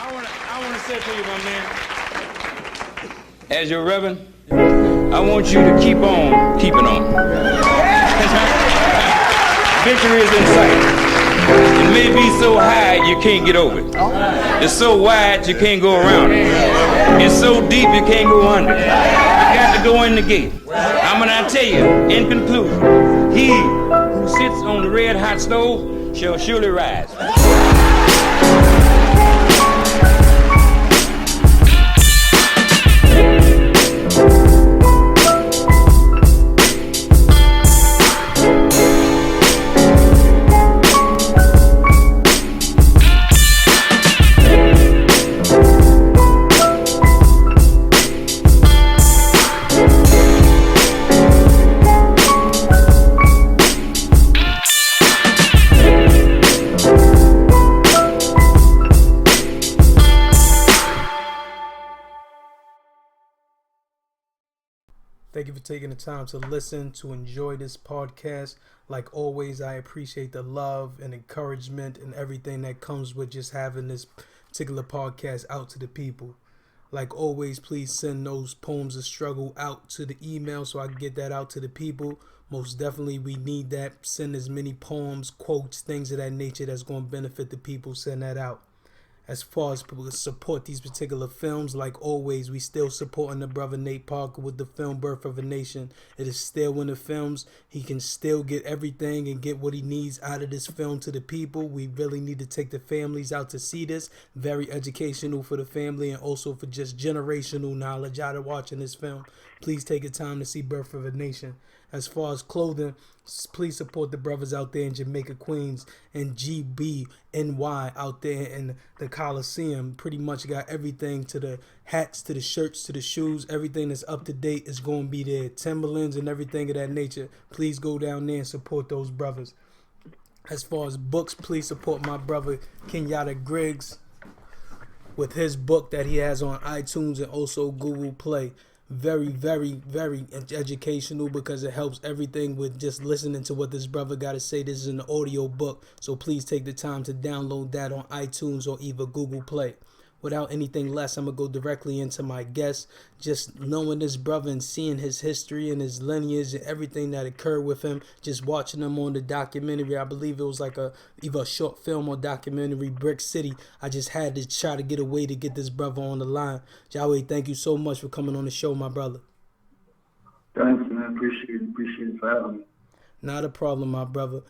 I want to say to you, my man, as your reverend, I want you to keep on keeping on. Victory is in sight. It may be so high you can't get over it. It's so wide you can't go around it. It's so deep you can't go under it. You got to go in the gate. I'm gonna tell you, in conclusion, he who sits on the red hot stove shall surely rise. Thank you for taking the time to listen, to enjoy this podcast. Like always, I appreciate the love and encouragement and everything that comes with just having this particular podcast out to the people. Like always, please send those poems of struggle out to the email so I can get that out to the people. Most definitely, we need that. Send as many poems, quotes, things of that nature that's going to benefit the people. Send that out. As far as people support these particular films, like always, we still supporting the brother Nate Parker with the film Birth of a Nation. It is still in the films. He can still get everything and get what he needs out of this film to the people. We really need to take the families out to see this. Very educational for the family and also for just generational knowledge out of watching this film. Please take the time to see Birth of a Nation. As far as clothing, please support the brothers out there in Jamaica, Queens, and GBNY out there in the Coliseum. Pretty much got everything, to the hats, to the shirts, to the shoes. Everything that's up to date is going to be there. Timberlands and everything of that nature. Please go down there and support those brothers. As far as books, please support my brother Kenyatta Griggs with his book that he has on iTunes and also Google Play. Very, very, very educational because it helps everything with just listening to what this brother got to say. This is an audio book, so please take the time to download that on iTunes or either Google Play. Without anything less, I'm going to go directly into my guest. Just knowing this brother and seeing his history and his lineage and everything that occurred with him, just watching him on the documentary. I believe it was like either a short film or documentary, Brick City. I just had to try to get a way to get this brother on the line. Jiwe, thank you so much for coming on the show, my brother. Thanks, man. Appreciate it for having me. Not a problem, my brother.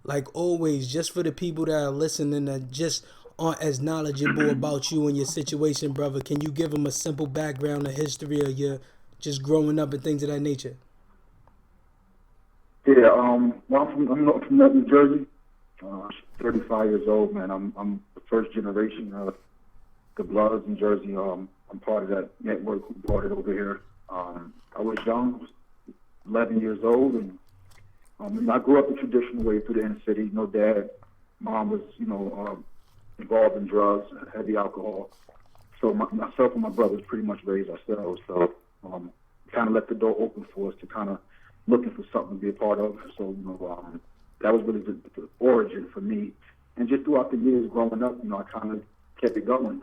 Like always, just for the people that are listening that just aren't as knowledgeable about you and your situation, brother, can you give them a simple background, a history of your just growing up and things of that nature? Yeah, I'm from New Jersey. 35 years old, man. I'm the first generation of the Bloods in Jersey. I'm part of that network who brought it over here. I was young, I was 11 years old, and I grew up the traditional way through the inner city. No dad, mom was, involved in drugs, heavy alcohol. So myself and my brothers pretty much raised ourselves. So kind of left the door open for us to kind of looking for something to be a part of. So that was really the origin for me. And just throughout the years growing up, I kind of kept it going.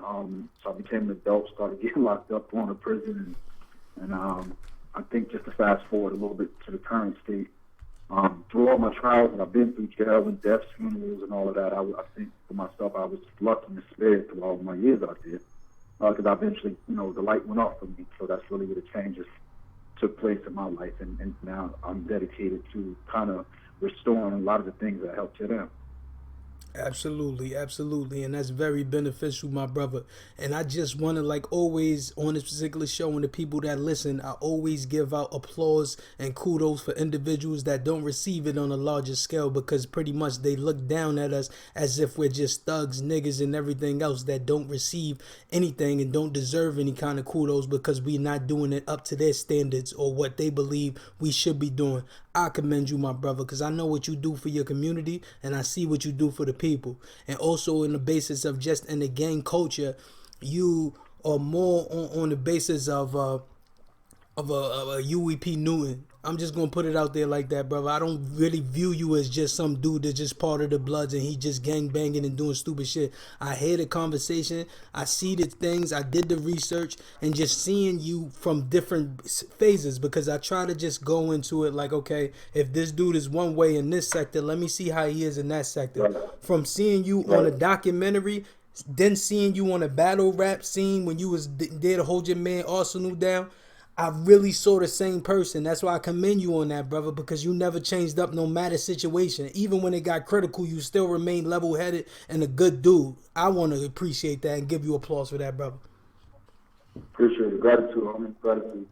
So I became an adult, started getting locked up, going to prison, and I think just to fast forward a little bit to the current state. Through all my trials that I've been through, jail and deaths, funerals, and all of that, I think for myself, I was lucky and spared through all my years out there. Because eventually, the light went off for me. So that's really where the changes took place in my life. And now I'm dedicated to kind of restoring a lot of the things that helped to them. Absolutely, absolutely. And that's very beneficial, my brother. And I just want to, like always on this particular show, and the people that listen, I always give out applause and kudos for individuals that don't receive it on a larger scale, because pretty much they look down at us as if we're just thugs, niggas, and everything else that don't receive anything and don't deserve any kind of kudos because we're not doing it up to their standards or what they believe we should be doing. I commend you, my brother, because I know what you do for your community and I see what you do for the people. And also in the basis of just in the gang culture, you are more on the basis of a UEP Newton. I'm just gonna put it out there like that, brother. I don't really view you as just some dude that's just part of the Bloods and he just gang banging and doing stupid shit. I hear the conversation, I see the things, I did the research, and just seeing you from different phases, because I try to just go into it like, okay, if this dude is one way in this sector, let me see how he is in that sector. Right. From seeing you on a documentary, then seeing you on a battle rap scene when you was there to hold your man Arsenal down, I really saw the same person. That's why I commend you on that, brother, because you never changed up no matter situation. Even when it got critical, you still remained level-headed and a good dude. I want to appreciate that and give you applause for that, brother. Appreciate it. Gratitude, homie. Gratitude.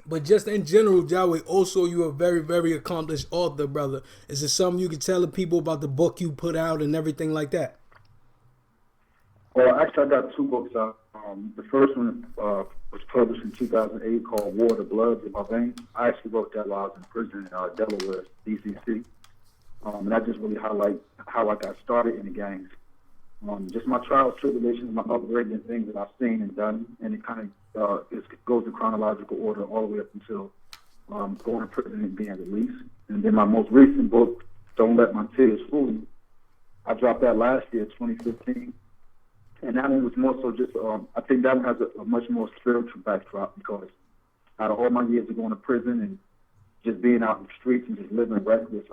But just in general, Jiwe, also you're a very, very accomplished author, brother. Is there something you can tell the people about the book you put out and everything like that? Well, actually, I got 2 books out. The first one was published in 2008 called War of the Bloods in My Veins. I actually wrote that while I was in prison in Delaware, DCC. And I just really highlight how I got started in the gangs. Just my trials, tribulations, my upbringing, things that I've seen and done. And it kind of it goes in chronological order all the way up until going to prison and being released. And then my most recent book, Don't Let My Tears Fool You, I dropped that last year, 2015. And that one was more so just, I think that one has a much more spiritual backdrop, because out of all my years of going to prison and just being out in the streets and just living reckless,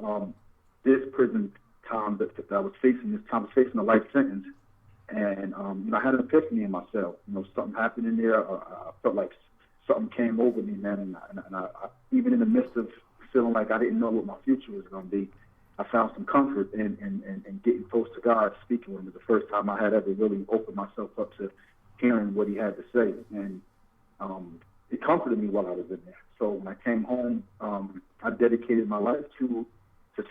this prison time that I was facing, I was facing a life sentence. And, I had an epiphany in myself. Something happened in there. I felt like something came over me, man. And I even in the midst of feeling like I didn't know what my future was going to be, I found some comfort in getting close to God, speaking with him. It was the first time I had ever really opened myself up to hearing what he had to say. And it comforted me while I was in there. So when I came home, I dedicated my life to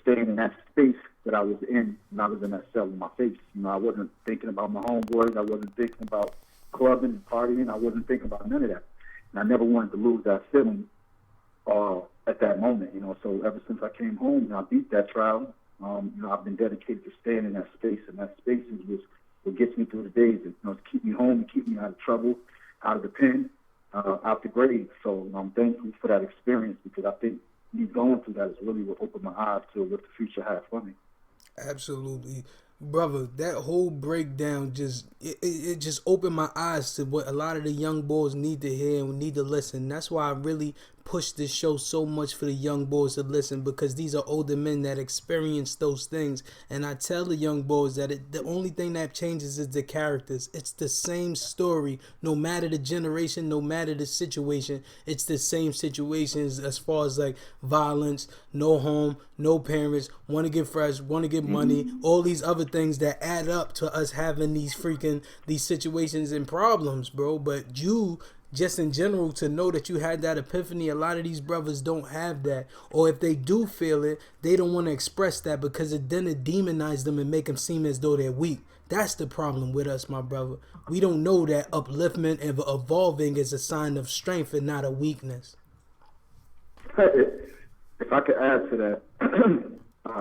staying in that space that I was in when I was in that cell in my face. I wasn't thinking about my homeboys. I wasn't thinking about clubbing and partying. I wasn't thinking about none of that. And I never wanted to lose that feeling at that moment, So ever since I came home, I beat that trial. I've been dedicated to staying in that space, and that space is what gets me through the days. To keep me home, keep me out of trouble, out of the pen, out the grave. So I'm thankful for that experience, because I think me going through that is really what opened my eyes to what the future has for me. Absolutely. Brother, that whole breakdown it just opened my eyes to what a lot of the young boys need to hear and need to listen. That's why I really push this show so much for the young boys to listen, because these are older men that experience those things. And I tell the young boys that the only thing that changes is the characters. It's the same story, no matter the generation, no matter the situation. It's the same situations as far as like violence, no home, no parents, want to get fresh, want to get money, all these other things that add up to us having these situations and problems, bro. But you, just in general, to know that you had that epiphany, a lot of these brothers don't have that. Or if they do feel it, they don't want to express that, because it demonize them and make them seem as though they're weak. That's the problem with us, my brother. We don't know that upliftment and evolving is a sign of strength and not a weakness. If I could add to that,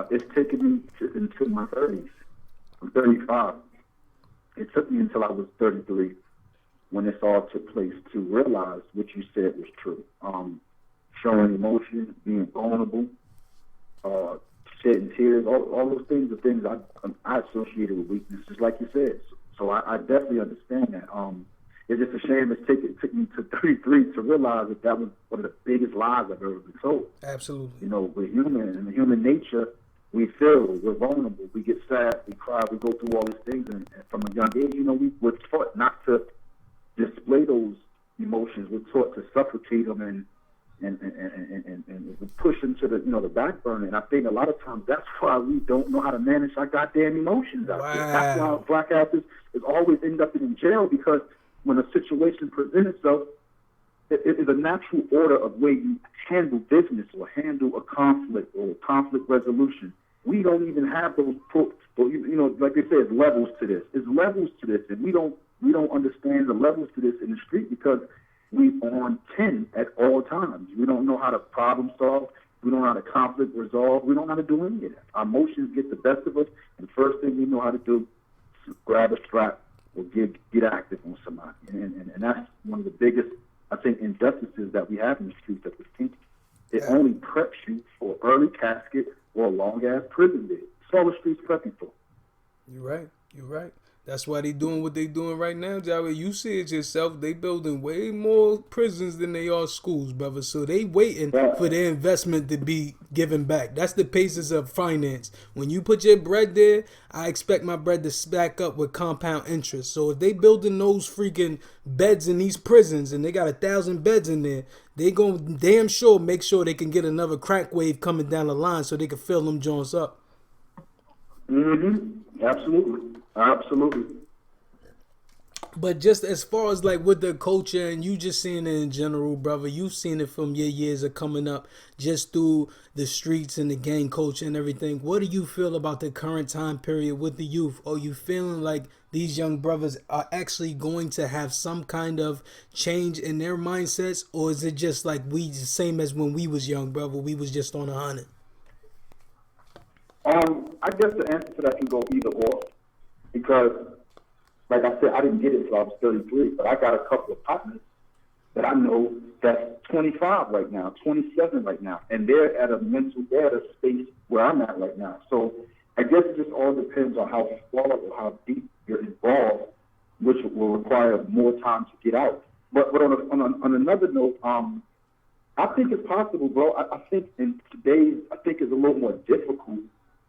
it's taken me into my 30s. I'm 35. It took me until I was 33 when this all took place to realize what you said was true. Showing emotion, being vulnerable, shedding tears, all those things are things I associated with weakness, just like you said. So I definitely understand that. It's just a shame it took me to 33 to realize that was one of the biggest lies I've ever been told. Absolutely. We're human, and the human nature, we feel, we're vulnerable, we get sad, we cry, we go through all these things, and from a young age, we're taught not to display those emotions. We're taught to suffocate them and push them to the back burner. And I think a lot of times that's why we don't know how to manage our goddamn emotions out there. That's why black athletes is always end up in jail, because when a situation presents itself, it is a natural order of way you handle business or handle a conflict or conflict resolution. We don't even have those, like they say, it's levels to this. It's levels to this, and we don't understand the levels to this in the street, because we're on 10 at all times. We don't know how to problem solve. We don't know how to conflict resolve. We don't know how to do any of that. Our emotions get the best of us, and the first thing we know how to do is grab a strap or get active on somebody. And that's one of the biggest, I think, injustices that we have in the streets at this time. It only preps you for early casket or a long-ass prison day. That's all the streets prepping for. You're right. You're right. That's why they doing what they doing right now, Jiwe. You see it yourself. They building way more prisons than they are schools, brother. So they waiting for their investment to be given back. That's the paces of finance. When you put your bread there, I expect my bread to stack up with compound interest. So if they building those freaking beds in these prisons and they got 1,000 beds in there, they gonna damn sure make sure they can get another crack wave coming down the line so they can fill them joints up. Absolutely. Absolutely. But just as far as like with the culture and you just seeing it in general, brother, you've seen it from your years of coming up just through the streets and the gang culture and everything. What do you feel about the current time period with the youth? Are you feeling like these young brothers are actually going to have some kind of change in their mindsets? Or is it just like we the same as when we was young, brother? We was just on 100. I guess the answer to that can go either or, because, like I said, I didn't get it until I was 33, but I got a couple of partners that I know that's 25 right now, 27 right now, and they're at a space where I'm at right now. So I guess it just all depends on how far or how deep you're involved, which will require more time to get out. But on another note, I think it's possible, bro. I think in today's, I think it's a little more difficult,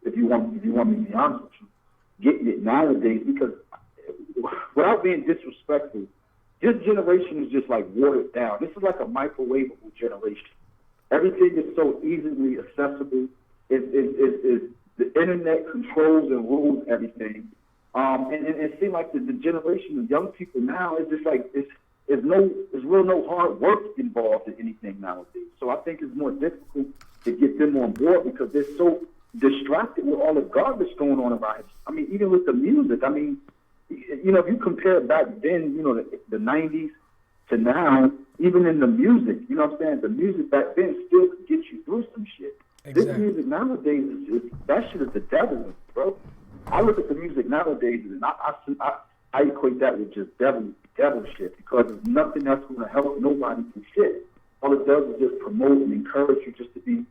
if you want me to be honest with you, getting it nowadays, because without being disrespectful, this generation is just like watered down. This is like a microwavable generation. Everything is so easily accessible. The internet controls and rules everything. And it seems like the generation of young people now is just like there's no hard work involved in anything nowadays. So I think it's more difficult to get them on board because they're so distracted with all the garbage going on around here. I mean, even with the music. I mean, you know, if you compare back then, you know, the 90s to now, even in the music, you know what I'm saying? The music back then still could get you through some shit. Exactly. This music nowadays, that shit is the devil, bro. I look at the music nowadays and I equate that with just devil shit, because there's nothing that's going to help nobody do shit. All it does is just promote and encourage you just to be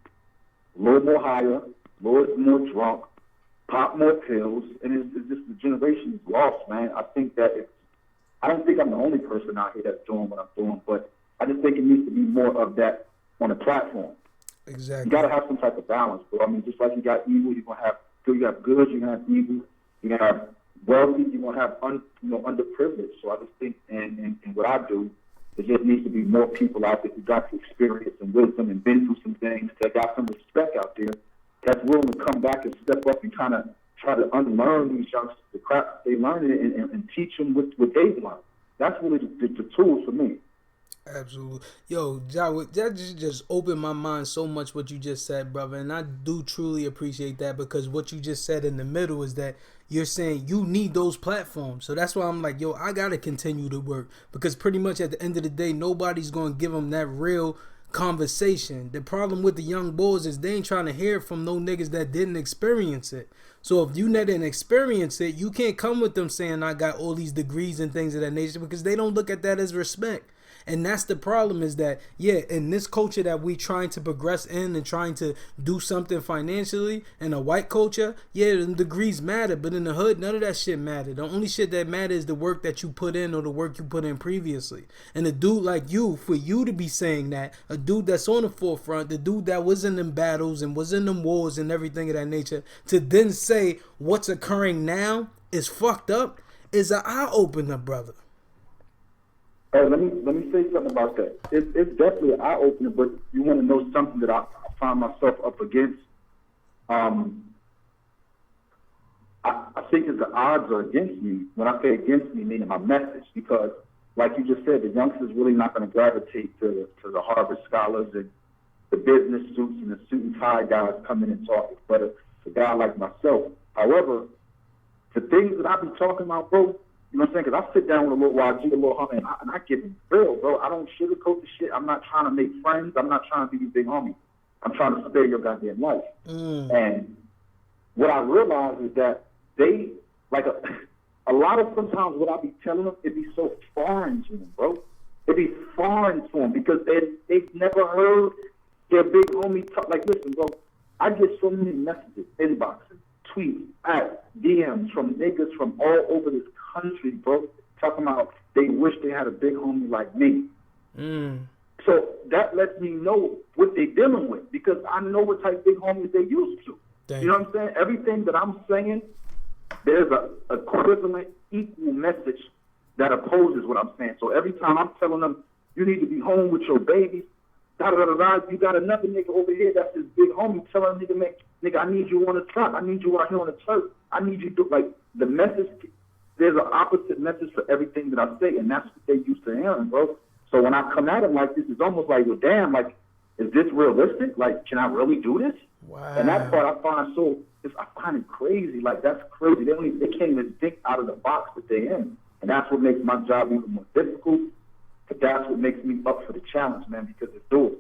a little more higher, a little more drunk, pop more pills, and it's just the generation is lost, man. I think that I don't think I'm the only person out here that's doing what I'm doing, but I just think it needs to be more of that on the platform. Exactly. You got to have some type of balance, bro. I mean, just like you got evil, you're going to have good, you have good, you're going to have evil, you're going to have wealthy, you're going to have underprivileged. So I just think, and what I do, there just needs to be more people out there who got the experience and wisdom and been through some things, that got some respect out there, that's willing to come back and step up and kind of try to unlearn these youngsters the crap they learned and teach them what they've learned. That's really the tools for me. Absolutely. Yo, Jiwe, that just opened my mind so much what you just said, brother. And I do truly appreciate that, because what you just said in the middle is that you're saying you need those platforms. So that's why I'm like, yo, I got to continue to work, because pretty much at the end of the day, nobody's going to give them that real conversation. The problem with the young boys is they ain't trying to hear from no niggas that didn't experience it. So if you didn't experience it, you can't come with them saying I got all these degrees and things of that nature, because they don't look at that as respect. And that's the problem, is that, yeah, in this culture that we trying to progress in and trying to do something financially, in a white culture, yeah, the degrees matter, but in the hood, none of that shit matter. The only shit that matters is the work that you put in, or the work you put in previously. And a dude like you, for you to be saying that, a dude that's on the forefront, the dude that was in them battles and was in them wars and everything of that nature, to then say what's occurring now is fucked up, is an eye-opener, brother. Let me say something about that. It's definitely an eye-opener, but you want to know something that I find myself up against? I think that the odds are against me. When I say against me, meaning my message, because, like you just said, the youngsters really not going to gravitate to the Harvard scholars and the business suits and the suit and tie guys coming and talking, but a guy like myself. However, the things that I be talking about, bro, you know what I'm saying? Because I sit down with a little YG, a little homie, and I give him real, bro. I don't sugarcoat the shit. I'm not trying to make friends. I'm not trying to be your big homie. I'm trying to spare your goddamn life. And what I realize is that they, like a lot of sometimes what I be telling them, it be so foreign to them, bro. It be foreign to them because they've never heard Their big homie talk like, listen, bro, I get so many messages, inboxes, tweets, DMs from niggas from all over this country, bro, talking about they wish they had a big homie like me. So that lets me know what they're dealing with because I know what type of big homies they used to. You know what I'm saying? Everything that I'm saying, there's a equivalent, equal message that opposes what I'm saying. So every time I'm telling them, you need to be home with your baby, you got another nigga over here that's his big homie telling nigga, I need you on the truck. I need you out here on the turf. I need you to, like, the message, there's an opposite message for everything that I say, and that's what they used to hearing, bro. So when I come at them like this, it's almost like, well, damn, like, is this realistic? Like, can I really do this? Wow. And that part I find I find it crazy. Like, that's crazy. They can't even think out of the box that they're in. And that's what makes my job even more difficult. But that's what makes me up for the challenge, man, because it's doable.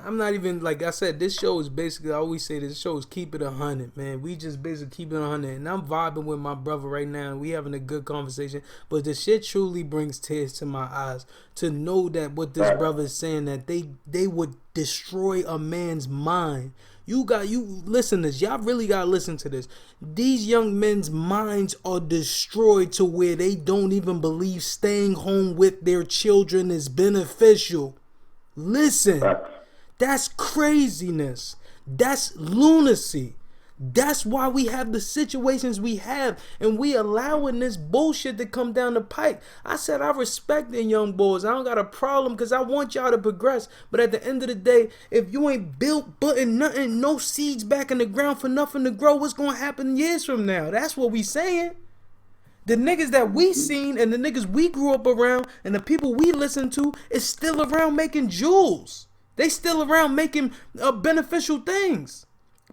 I'm not even, like I said, this show is basically, I always say this show is keep it 100, man. We just basically keep it 100. And I'm vibing with my brother right now, and we having a good conversation. But the shit truly brings tears to my eyes to know that what this brother is saying, that they would destroy a man's mind. You listeners, y'all really gotta listen to this. These young men's minds are destroyed to where they don't even believe staying home with their children is beneficial. Listen, that's craziness. That's lunacy. That's why we have the situations we have, and we allowing this bullshit to come down the pike. I said I respect the young boys. I don't got a problem because I want y'all to progress. But at the end of the day, if you ain't putting nothing, no seeds back in the ground for nothing to grow, what's gonna happen years from now? That's what we saying. The niggas that we seen and the niggas we grew up around and the people we listen to is still around making jewels. They still around making beneficial things.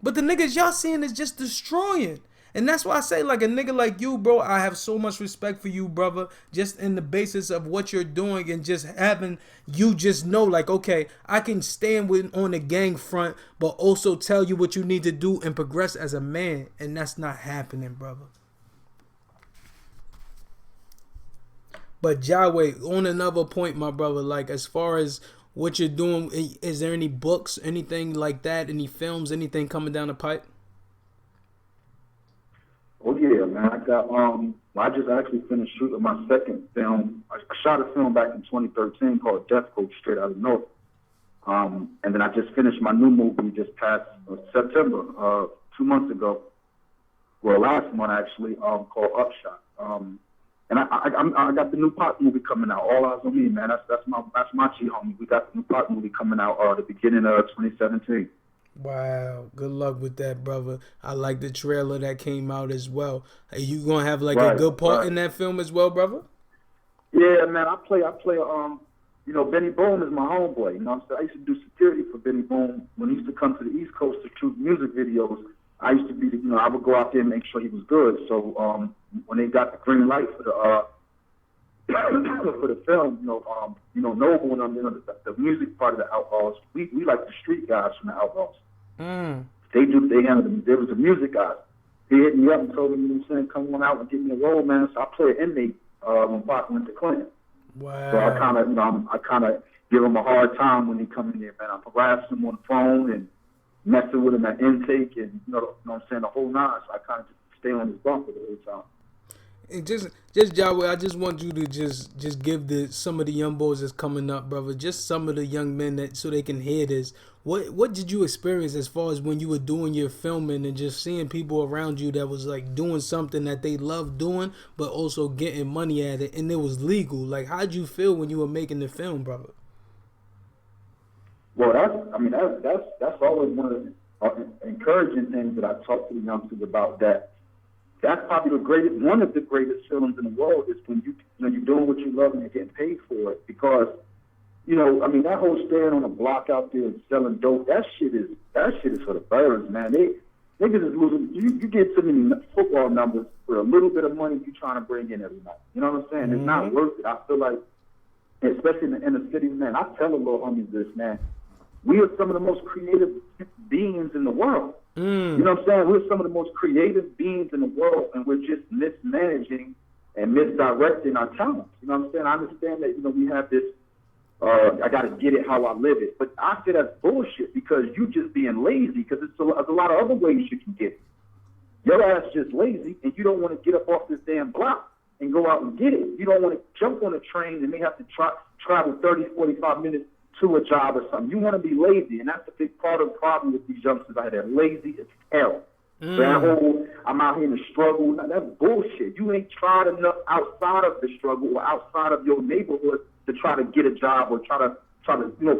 But the niggas y'all seeing is just destroying. And that's why I say, like, a nigga like you, bro, I have so much respect for you, brother, just in the basis of what you're doing and just having you just know, like, okay, I can stand on the gang front, but also tell you what you need to do and progress as a man. And that's not happening, brother. But Jiwe, on another point, my brother, like, as far as what you're doing, is there any books, anything like that, any films, anything coming down the pipe? Oh yeah, man. I just actually finished shooting my second film. I shot a film back in 2013 called Death Coach, straight out of Newark. And then I just finished my new movie just past September, 2 months ago. Well, last month actually, called Upshot. And I got the new Pop movie coming out. All Eyes on Me, man. That's my G homie. We got the new Pop movie coming out the beginning of 2017. Wow, good luck with that, brother. I like the trailer that came out as well. Are you gonna have like a good part in that film as well, brother? Yeah, man. I play. Benny Boone is my homeboy. You know, I used to do security for Benny Boone when he used to come to the East Coast to shoot music videos. I used to be, I would go out there and make sure he was good. So when they got the green light for the for the film, Noble and them, the music part of the Outlaws, we like the street guys from the Outlaws. They handled them. There was a music guy. He hit me up and told me, come on out and give me a role, man. So I play an inmate when Pop went to Clinton. Wow. So I kind of give him a hard time when he come in there, man. I'm harassing him on the phone and messing with him at intake and, the whole nine. So I kind of just stay on his bumper the whole time. And just Jiwe, I just want you to just give some of the young boys that's coming up, brother, just some of the young men that so they can hear this. What did you experience as far as when you were doing your filming and just seeing people around you that was like doing something that they love doing, but also getting money at it, and it was legal? Like, how'd you feel when you were making the film, brother? Well, that's always one of the encouraging things that I talk to the youngsters about. That's probably one of the greatest feelings in the world is when you're doing what you love and you're getting paid for it. Because, that whole staying on a block out there and selling dope, that shit is for the birds, man. Niggas is losing. You get so many football numbers for a little bit of money you trying to bring in every night. You know what I'm saying? Mm-hmm. It's not worth it. I feel like, especially in the inner city, man. I tell the little homies this, man. We are some of the most creative beings in the world. You know what I'm saying? We're some of the most creative beings in the world, and we're just mismanaging and misdirecting our talents. You know what I'm saying? I understand that, we have this I got to get it how I live it. But I say that's bullshit because you just being lazy because there's a lot of other ways you can get it. Your ass just lazy and you don't want to get up off this damn block and go out and get it. You don't want to jump on a train and may have to travel 30, 45 minutes to a job or something. You want to be lazy, and that's a big part of the problem with these youngsters out there. Lazy as hell. That whole, I'm out here in the struggle, that's bullshit. You ain't tried enough outside of the struggle or outside of your neighborhood to try to get a job or try to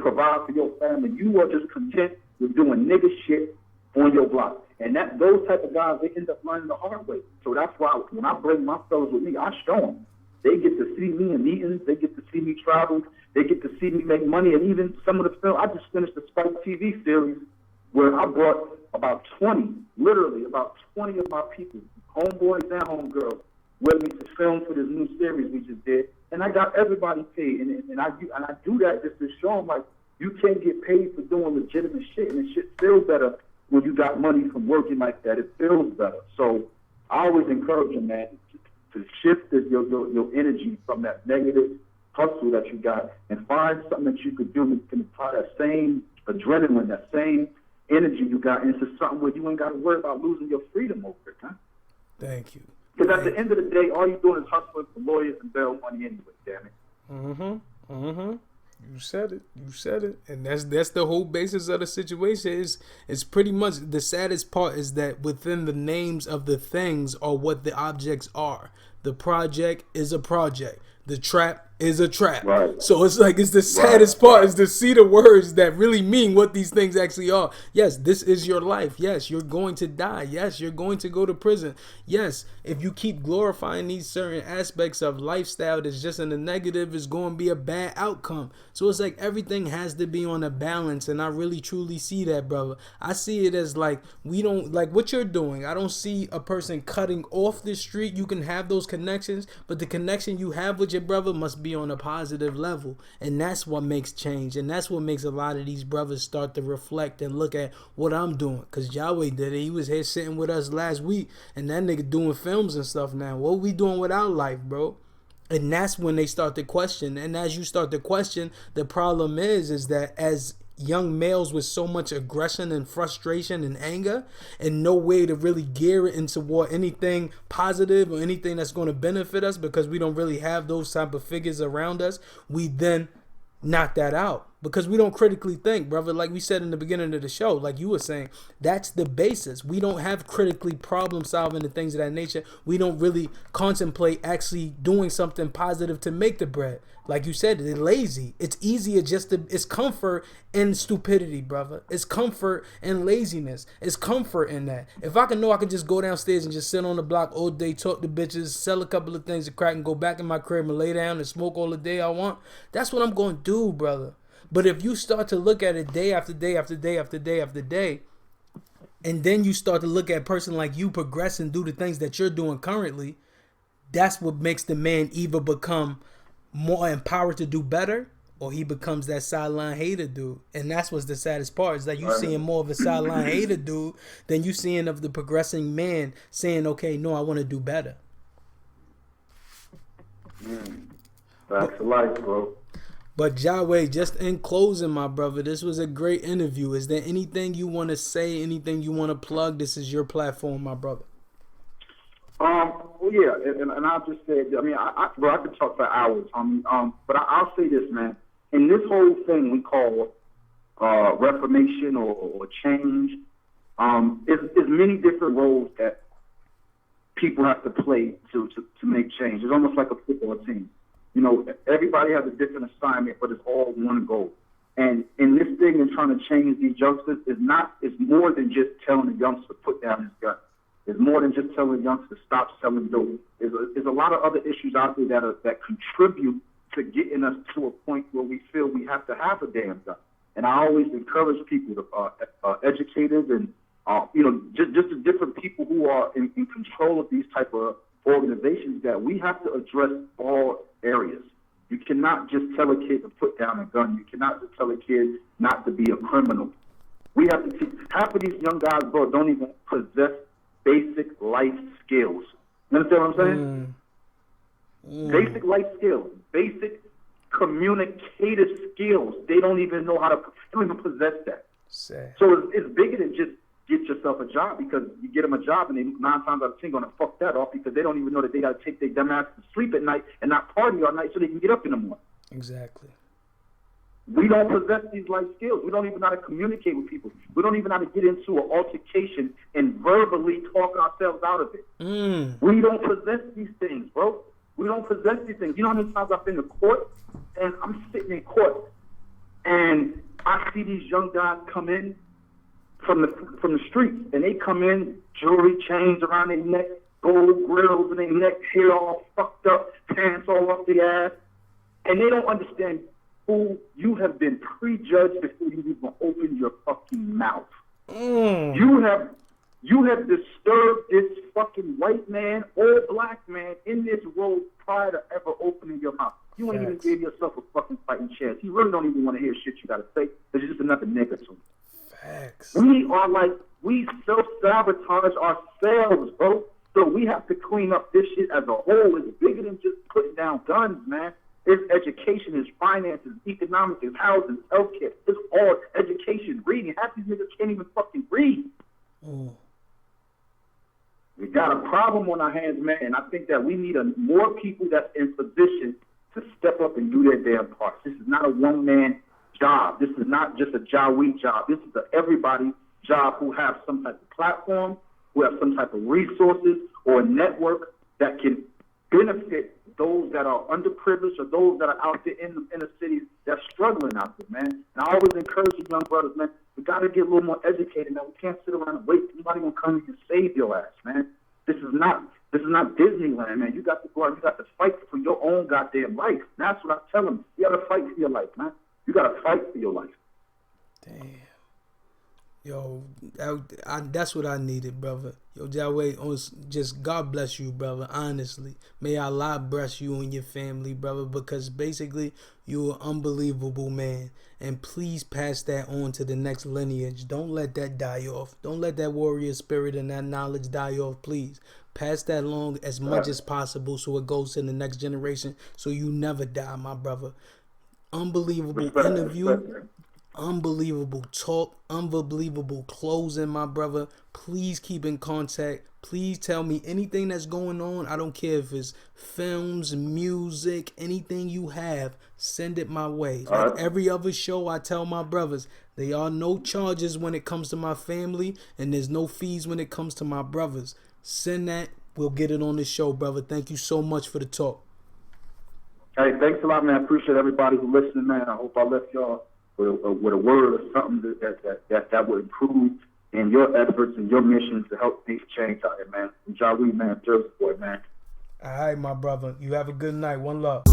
provide for your family. You are just content with doing nigga shit on your block. And those type of guys, they end up learning the hard way. So that's why when I bring my fellas with me, I show them. They get to see me in meetings. They get to see me travel. They get to see me make money. And even some of the film, I just finished the Spike TV series where I brought about 20, literally about 20 of my people, homeboys and homegirls, with me to film for this new series we just did. And I got everybody paid. And I do that just to show them, like, you can get paid for doing legitimate shit. And it shit feels better when you got money from working like that. It feels better. So I always encourage them, man, to shift your energy from that negative hustle that you got and find something that you could do that can apply that same adrenaline, that same energy you got into something where you ain't got to worry about losing your freedom over it, huh? Thank you. Because at the end of the day, all you're doing is hustling for lawyers and bail money anyway, damn it. You said it. You said it. And that's the whole basis of the situation. It's pretty much the saddest part is that within the names of the things are what the objects are. The project is a project. The trap is a trap. Right. So it's like, it's the saddest part is to see the words that really mean what these things actually are. Yes, this is your life. Yes, you're going to die. Yes, you're going to go to prison. Yes, if you keep glorifying these certain aspects of lifestyle that's just in the negative, it's going to be a bad outcome. So it's like everything has to be on a balance. And I really truly see that, brother. I see it as like, we don't, like what you're doing. I don't see a person cutting off the street. You can have those connections, but the connection you have with your brother must be on a positive level, and that's what makes change, and that's what makes a lot of these brothers start to reflect and look at what I'm doing. Because Jiwe did it. He was here sitting with us last week, and that nigga doing films and stuff now. What we doing with our life, bro? And that's when they start to question. And as you start to question, the problem is that as young males with so much aggression and frustration and anger and no way to really gear it into what anything positive or anything that's going to benefit us, because we don't really have those type of figures around us, we then knock that out because we don't critically think, brother. Like we said in the beginning of the show, like you were saying, that's the basis. We don't have critically problem solving and things of that nature. We don't really contemplate actually doing something positive to make the bread. Like you said, they're lazy. It's easier it's comfort in stupidity, brother. It's comfort in laziness. It's comfort in that. If I can know I can just go downstairs and just sit on the block all day, talk to bitches, sell a couple of things to crack and go back in my crib and lay down and smoke all the day I want, that's what I'm going to do, brother. But if you start to look at it day after day after day after day after day, and then you start to look at a person like you progress and do the things that you're doing currently, that's what makes the man either become more empowered to do better, or he becomes that sideline hater dude. And that's what's the saddest part, is that you seeing more of a sideline hater dude than you seeing of the progressing man saying, okay, no, I want to do better. That's life, bro. But Jiwe, just in closing, my brother, this was a great interview. Is there anything you want to say, anything you want to plug? This is your platform, my brother. Well, yeah, and I'll just say, I mean, I could talk for hours. But I'll say this, man. In this whole thing we call reformation or change, there's many different roles that people have to play to make change. It's almost like a football team. You know, everybody has a different assignment, but it's all one goal. And in this thing and trying to change these youngsters, it's more than just telling the youngster to put down his gun. It's more than just telling the youngster to stop selling dope. There's a lot of other issues out there that contribute to getting us to a point where we feel we have to have a damn gun. And I always encourage people, to educators and just the different people who are in control of these type of organizations, that we have to address all areas. You cannot just tell a kid to put down a gun. You cannot just tell a kid not to be a criminal. We have to teach. Half of these young guys, bro, don't even possess basic life skills. You understand what I'm saying? Basic life skills. Basic communicative skills. They don't even know how to, they don't even possess that. Sad. So it's bigger than just get yourself a job, because you get them a job and they 9 times out of 10 going to fuck that off, because they don't even know that they got to take their dumb ass to sleep at night and not party all night so they can get up in the morning. Exactly. We don't possess these life skills. We don't even know how to communicate with people. We don't even know how to get into an altercation and verbally talk ourselves out of it. We don't possess these things, bro. We don't possess these things. You know how many times I've been to court, and I'm sitting in court, and I see these young guys come in from the streets, and they come in, jewelry, chains around their neck, gold grills in their neck, hair all fucked up, pants all off their ass, and they don't understand who you have been prejudged before you even open your fucking mouth. You have disturbed this fucking white man or black man in this world prior to ever opening your mouth. You ain't even gave yourself a fucking fighting chance. You really don't even want to hear shit you gotta say. There's just another nigga to it. Facts. We self-sabotage ourselves, bro. So we have to clean up this shit as a whole. It's bigger than just putting down guns, man. It's education, it's finances, economics, it's housing, healthcare. It's all education, reading. Half these niggas can't even fucking read. We got a problem on our hands, man, and I think that we need more people that's in position to step up and do their damn parts. This is not a one-man job. This is not just a Jiwe job. This is everybody job who have some type of platform, who have some type of resources or a network that can benefit those that are underprivileged or those that are out there in the inner cities that's struggling out there, man. And I always encourage you young brothers, man, we got to get a little more educated, man. We can't sit around and wait. Nobody going to come and save your ass, man. This is not Disneyland, man. You got to go out, you got to fight for your own goddamn life. And that's what I tell them. You got to fight for your life, man. You got to fight for your life. Damn. Yo, that's what I needed, brother. Yo, Jiwe, just God bless you, brother, honestly. May Allah bless you and your family, brother, because basically you're an unbelievable man. And please pass that on to the next lineage. Don't let that die off. Don't let that warrior spirit and that knowledge die off, please. Pass that along as much as possible so it goes to the next generation so you never die, my brother. Unbelievable interview. Unbelievable talk, unbelievable closing, my brother. Please keep in contact. Please tell me anything that's going on. I don't care if it's films, music, anything you have, send it my way. Like every other show, I tell my brothers, there are no charges when it comes to my family, and there's no fees when it comes to my brothers. Send that. We'll get it on the show, brother. Thank you so much for the talk. Hey, thanks a lot, man. I appreciate everybody who listening, man. I hope I left y'all with a word or something that would improve in your efforts and your mission to help things change out here, man. Jiwe, man, Jersey boy, man. All right, my brother. You have a good night. One love.